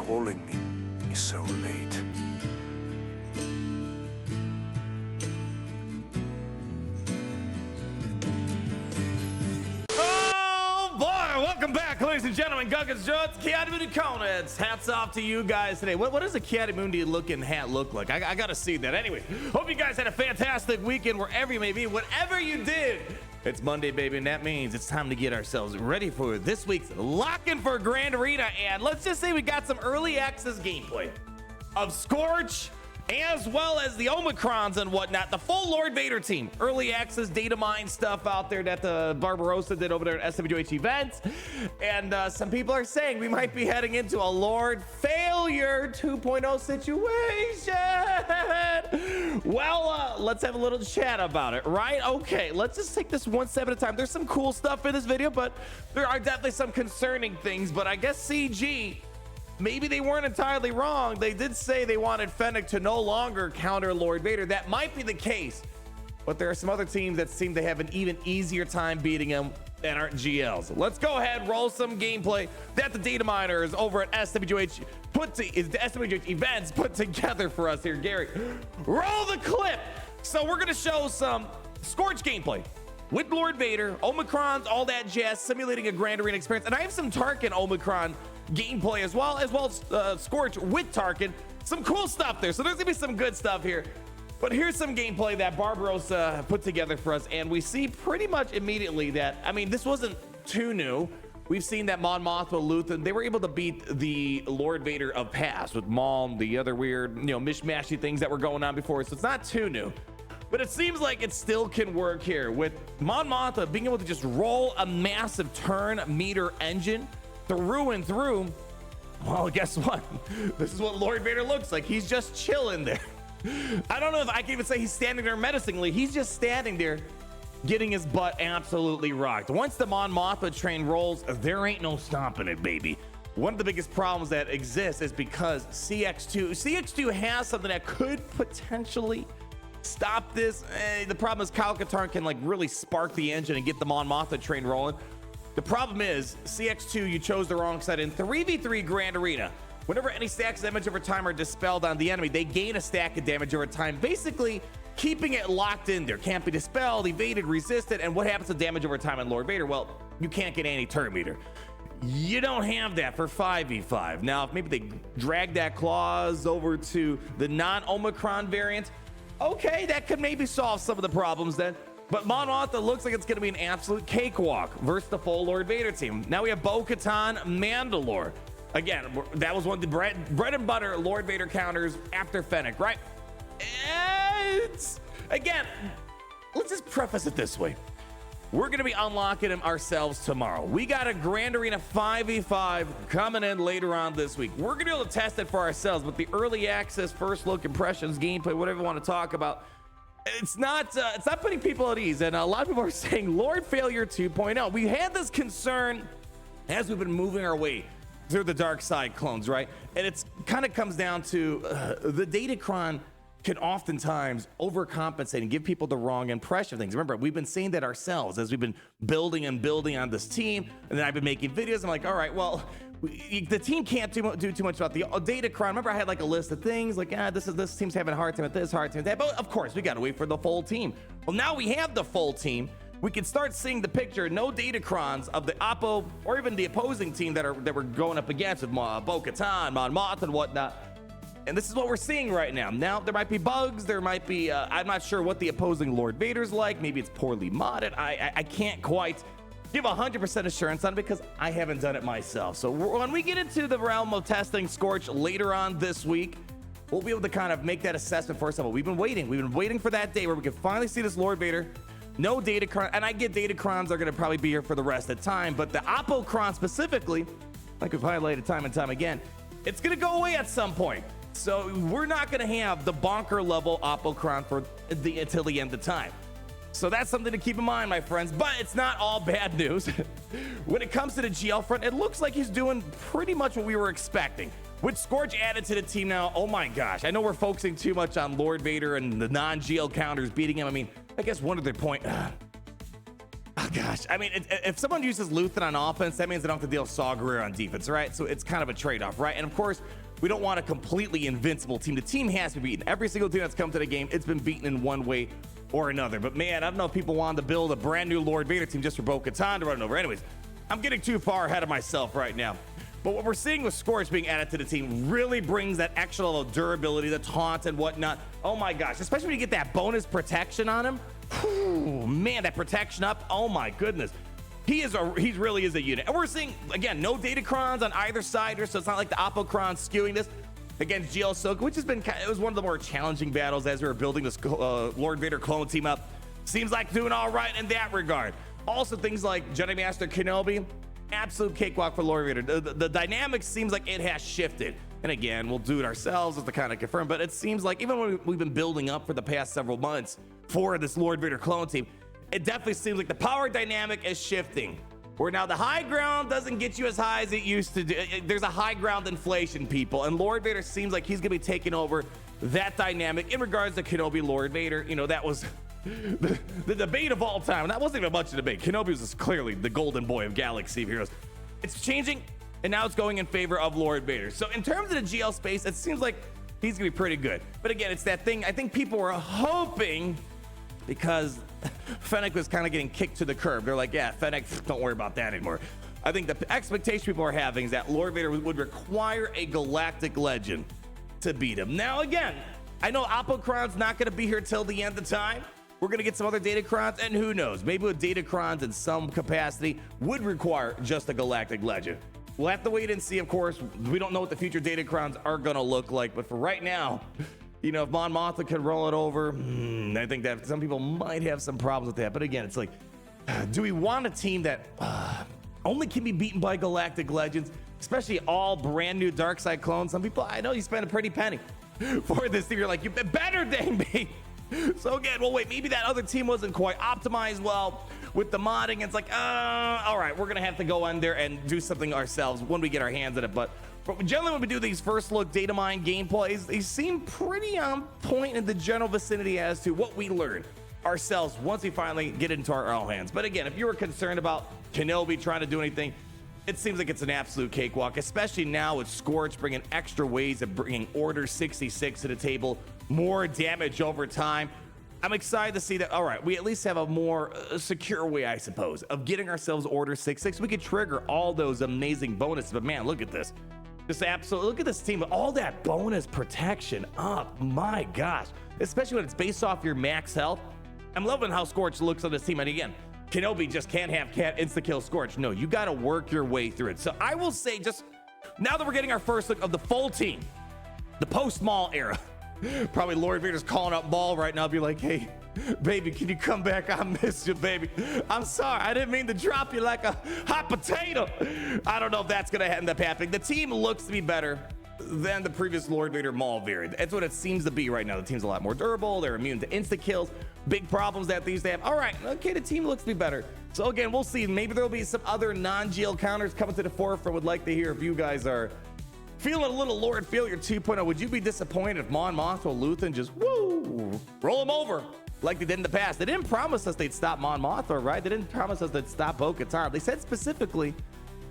calling me so late? Oh boy, welcome back, ladies and gentlemen. Guggins Jones, Kiadimundi Conans. Hats off to you guys today. What does a Kiadimundi looking hat look like? I gotta see that. Anyway, hope you guys had a fantastic weekend wherever you may be, whatever you did. It's Monday, baby, and that means it's time to get ourselves ready for this week's Lockin' for Grand Arena. And let's just say we got some early access gameplay of Scorch, as well as the Omicrons and whatnot. The full Lord Vader team. Early access data mine stuff out there that the Barbarossa did over there at SWH events. And some people are saying we might be heading into a Lord Failure 2.0 situation. Well, let's have a little chat about it, right? Okay, let's just take this one step at a time. There's some cool stuff in this video, but there are definitely some concerning things. But I guess CG, maybe they weren't entirely wrong. They did say they wanted Fennec to no longer counter Lord Vader. That might be the case, but there are some other teams that seem to have an even easier time beating him than aren't GLs. Let's go ahead, roll some gameplay that the data miners over at SWH events put together for us here. Gary, roll the clip. So we're gonna show some Scorch gameplay with Lord Vader, Omicrons, all that jazz, simulating a Grand Arena experience. And I have some Tarkin Omicron gameplay as well as Scorch with Tarkin. Some cool stuff there. So there's gonna be some good stuff here. But here's some gameplay that Barbarossa put together for us. And we see pretty much immediately that, I mean, this wasn't too new. We've seen that Mon Mothma, Luthen, they were able to beat the Lord Vader of past with Maul, the other weird, mishmashy things that were going on before. So it's not too new. But it seems like it still can work here with Mon Mothma being able to just roll a massive turn meter engine through and through. Well, guess what? This is what Lord Vader looks like. He's just chilling there. I don't know if I can even say he's standing there menacingly. He's just standing there getting his butt absolutely rocked. Once the Mon Mothma train rolls, there ain't no stopping it, baby. One of the biggest problems that exists is because CX2 has something that could potentially stop this. The problem is Kyle Katarn can like really spark the engine and get the Mon Mothma train rolling. The problem is CX2, you chose the wrong side. In 3v3 Grand Arena, whenever any stacks of damage over time are dispelled on the enemy, they gain a stack of damage over time, basically keeping it locked in there. Can't be dispelled, evaded, resisted. And what happens to damage over time in Lord Vader? Well, you can't get any turn meter. You don't have that for 5v5. Now, if maybe they drag that clause over to the non-Omicron variant, okay, that could maybe solve some of the problems then. But Mon Mothma looks like it's going to be an absolute cakewalk versus the full Lord Vader team. Now we have Bo-Katan, Mandalore. Again, that was one of the bread and butter Lord Vader counters after Fennec, right? Again, let's just preface it this way. We're going to be unlocking him ourselves tomorrow. We got a Grand Arena 5v5 coming in later on this week. We're going to be able to test it for ourselves, but the early access, first look impressions, gameplay, whatever you want to talk about, it's not putting people at ease. And a lot of people are saying Lord Failure 2.0. We had this concern as we've been moving our way through the dark side clones, right? And it's kind of comes down to the Datacron can oftentimes overcompensate and give people the wrong impression of things. Remember, we've been saying that ourselves as we've been building and building on this team. And then I've been making videos. I'm like, all right, well, the team can't do too much about the Datacron. Remember, I had like a list of things like, this team's having a hard time at this, hard time at that. But of course, we got to wait for the full team. Well, now we have the full team. We can start seeing the picture, no Datacrons of the Oppo or even the opposing team that we're going up against with Bo-Katan, Mon Mothma, and whatnot. And this is what we're seeing right now. Now, there might be bugs. There might be, I'm not sure what the opposing Lord Vader's like. Maybe it's poorly modded. I can't quite give 100% assurance on it because I haven't done it myself. So when we get into the realm of testing Scorch later on this week, we'll be able to kind of make that assessment for ourselves. We've been waiting for that day where we can finally see this Lord Vader. No Datacron, and I get Datacrons are going to probably be here for the rest of the time, but the Oppo-Cron specifically, like we've highlighted time and time again, it's going to go away at some point. So we're not going to have the bonker level Oppo-Cron until the end of time. So that's something to keep in mind, my friends, but it's not all bad news. When it comes to the GL front, it looks like he's doing pretty much what we were expecting. With Scorch added to the team now, oh my gosh, I know we're focusing too much on Lord Vader and the non-GL counters beating him. I mean, I guess one other point, gosh. I mean, if someone uses Luthen on offense, that means they don't have to deal with Saw Gerrera on defense, right? So it's kind of a trade-off, right? And of course, we don't want a completely invincible team. The team has to be beaten. Every single team that's come to the game, it's been beaten in one way or another. But man, I don't know if people wanted to build a brand new Lord Vader team just for Bo-Katan to run over. Anyways, I'm getting too far ahead of myself right now. But what we're seeing with Scorch being added to the team really brings that extra level of durability, the taunt and whatnot. Oh my gosh, especially when you get that bonus protection on him. Whew, man, that protection up. Oh my goodness. He really is a unit. And we're seeing, again, no Datacrons on either side, so it's not like the Apocron skewing this against GL Ahsoka, which has been, it was one of the more challenging battles as we were building this Lord Vader clone team up. Seems like doing all right in that regard. Also, things like Jedi Master Kenobi, absolute cakewalk for Lord Vader. The dynamic seems like it has shifted. And again, we'll do it ourselves just to kind of confirm, but it seems like even when we've been building up for the past several months for this Lord Vader clone team, it definitely seems like the power dynamic is shifting. Where now the high ground doesn't get you as high as it used to do. There's a high ground inflation, people, and Lord Vader seems like he's gonna be taking over that dynamic in regards to Kenobi Lord Vader. You know, that was the debate of all time. And that wasn't even much of a debate. Kenobi was clearly the golden boy of Galaxy of Heroes. It's changing, and now it's going in favor of Lord Vader. So in terms of the GL space, it seems like he's gonna be pretty good. But again, it's that thing, I think people were hoping, because Fennec was kind of getting kicked to the curb. They're like, yeah, Fennec, don't worry about that anymore. I think the expectation people are having is that Lord Vader would require a galactic legend to beat him. Now, again, I know Apocron's not going to be here till the end of time. We're going to get some other Datacrons, and who knows, maybe with Datacrons in some capacity would require just a galactic legend. We'll have to wait and see, of course. We don't know what the future Datacrons are going to look like, but for right now, you know, if Mon Mothma can roll it over, I think that some people might have some problems with that. But again, it's like, do we want a team that only can be beaten by galactic legends, especially all brand new dark side clones? Some people, I know you spent a pretty penny for this team. You're like, you better dang me. So again, well, wait, maybe that other team wasn't quite optimized well with the modding. It's like, all right, we're gonna have to go on there and do something ourselves when we get our hands on it. But generally, when we do these first look data mine gameplays, they seem pretty on point in the general vicinity as to what we learn ourselves once we finally get into our own hands. But again, if you were concerned about Kenobi trying to do anything, it seems like it's an absolute cakewalk, especially now with Scorch bringing extra ways of bringing Order 66 to the table, more damage over time. I'm excited to see that, all right, we at least have a more secure way, I suppose, of getting ourselves Order 66. We could trigger all those amazing bonuses, but man, look at this. Just absolutely, look at this team with all that bonus protection. Oh my gosh, especially when it's based off your max health. I'm loving how Scorch looks on this team. And again, Kenobi just can't have insta-kill Scorch. No, you got to work your way through it. So I will say, just now that we're getting our first look of the full team, the post-Maul era, probably Lord Vader's calling up Maul right now, be like, hey, baby, can you come back? I miss you, baby. I'm sorry, I didn't mean to drop you like a hot potato. I don't know if that's gonna end up happening. The team looks to be better than the previous Lord Vader Maul variant. That's what it seems to be right now. The team's a lot more durable. They're immune to insta kills, big problems that they used to have. All right, okay, the team looks to be better. So again, we'll see. Maybe there'll be some other non-GL counters coming to the forefront. Would like to hear if you guys are feeling a little Lord Failure 2.0. Would you be disappointed if Mon Mothma Luthen just roll him over like they did in the past? They didn't promise us they'd stop Mon Mothma, right? They didn't promise us they'd stop Bo-Katan. They said specifically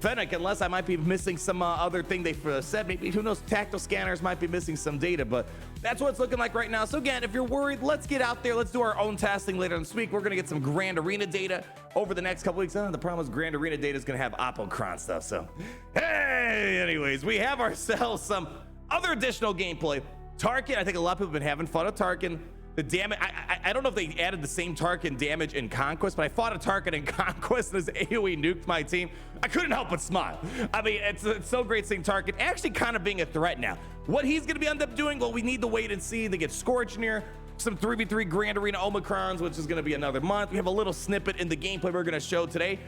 Fennec, unless I might be missing some other thing they said. Maybe, who knows, tactile scanners might be missing some data, but that's what it's looking like right now. So again, if you're worried, let's get out there. Let's do our own testing later this week. We're going to get some Grand Arena data over the next couple weeks. The problem is Grand Arena data is going to have Apocron stuff. So, hey, anyways, we have ourselves some other additional gameplay. Tarkin, I think a lot of people have been having fun with Tarkin. The damage, I don't know if they added the same Tarkin damage in Conquest, but I fought a Tarkin in Conquest and his AoE nuked my team. I couldn't help but smile. I mean, it's so great seeing Tarkin actually kind of being a threat now. What he's going to end up doing, well, we need to wait and see. They get Scorch near some 3v3 Grand Arena Omicrons, which is going to be another month. We have a little snippet in the gameplay we're going to show today.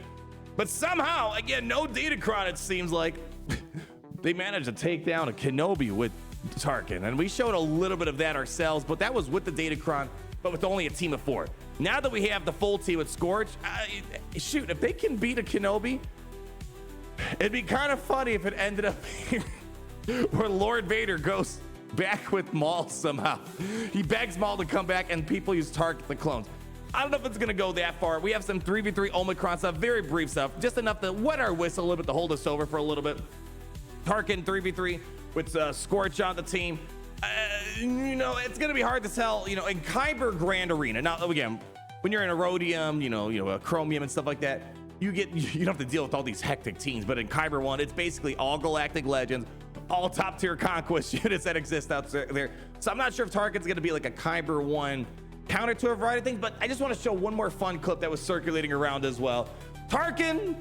But somehow, again, no Datacron, it seems like. They managed to take down a Kenobi with Tarkin, and we showed a little bit of that ourselves, but that was with the Datacron, but with only a team of 4. Now that we have the full team with Scorch, shoot, if they can beat a Kenobi, it'd be kind of funny if it ended up where Lord Vader goes back with Maul somehow. He begs Maul to come back, and people use Tarkin the clones. I don't know if it's gonna go that far. We have some 3v3 Omicron stuff, very brief stuff, just enough to wet our whistle a little bit to hold us over for a little bit. Tarkin 3v3 with Scorch on the team. You know, it's gonna be hard to tell, you know, in Kyber Grand Arena. Now, again, when you're in Erodium, you know, Chromium and stuff like that, you don't have to deal with all these hectic teams. But in Kyber 1, it's basically all Galactic Legends, all top tier conquest units that exist out there. So I'm not sure if Tarkin's gonna be like a Kyber 1 counter to a variety of things, but I just want to show one more fun clip that was circulating around as well. Tarkin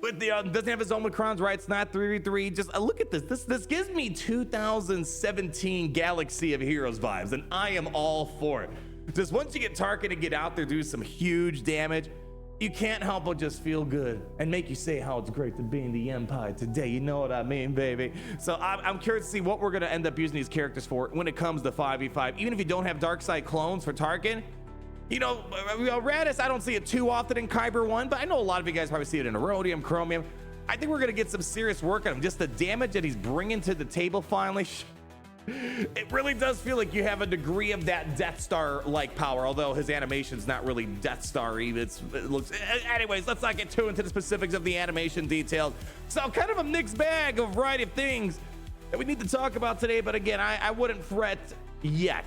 with the doesn't have his Omicrons, right? It's not 3v3. Just look at this. This gives me 2017 Galaxy of Heroes vibes, and I am all for it. Just once you get Tarkin to get out there, do some huge damage, you can't help but just feel good and make you say how it's great to be in the Empire today. You know what I mean, baby? So I'm curious to see what we're going to end up using these characters for when it comes to 5v5. Even if you don't have Darkseid clones for Tarkin, you know, Radis, I don't see it too often in Kyber 1, but I know a lot of you guys probably see it in Erodium, Chromium. I think we're going to get some serious work on him. Just the damage that he's bringing to the table finally. It really does feel like you have a degree of that Death Star-like power, although his animation's not really Death Star-y. It looks. Anyways, let's not get too into the specifics of the animation details. So kind of a mixed bag of a variety of things that we need to talk about today. But again, I wouldn't fret yet.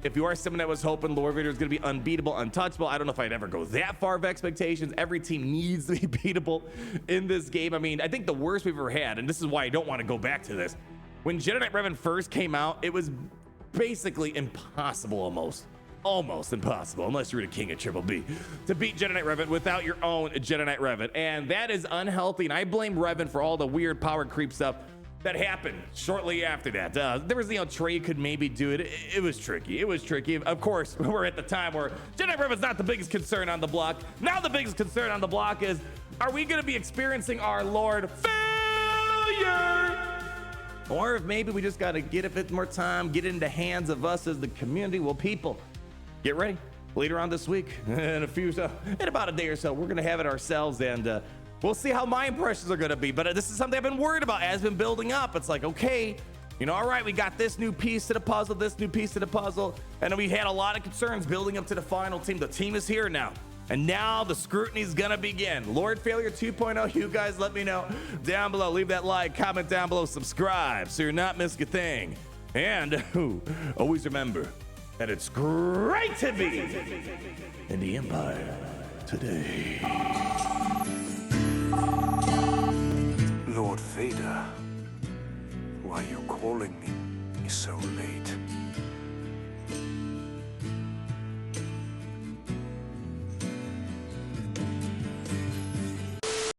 If you are someone that was hoping Lord Vader is going to be unbeatable, untouchable, I don't know if I'd ever go that far of expectations. Every team needs to be beatable in this game. I mean, I think the worst we've ever had, and this is why I don't want to go back to this, when Jedi Knight Revan first came out, it was basically impossible, almost impossible, unless you're the king of Triple B, to beat Jedi Knight Revan without your own Jedi Knight Revan. And that is unhealthy, and I blame Revan for all the weird power creep stuff that happened shortly after that. There was, Trey could maybe do it. It was tricky. Of course, we're at the time where Jedi Knight Revan's not the biggest concern on the block. Now the biggest concern on the block is, are we going to be experiencing our Lord Failure? Or if maybe we just got to get a bit more time, get into hands of us as the community. Well, people, get ready. Later on this week, in about a day or so, we're going to have it ourselves, and we'll see how my impressions are going to be. But this is something I've been worried about as been building up. It's like, okay, all right, we got this new piece to the puzzle, and then we had a lot of concerns building up to the final team. The team is here now. And now the scrutiny's gonna begin. Lord Failure 2.0, you guys let me know down below. Leave that like, comment down below, subscribe so you're not missing a thing. And always remember that it's great to be in the Empire today. Lord Vader, why are you calling me so late?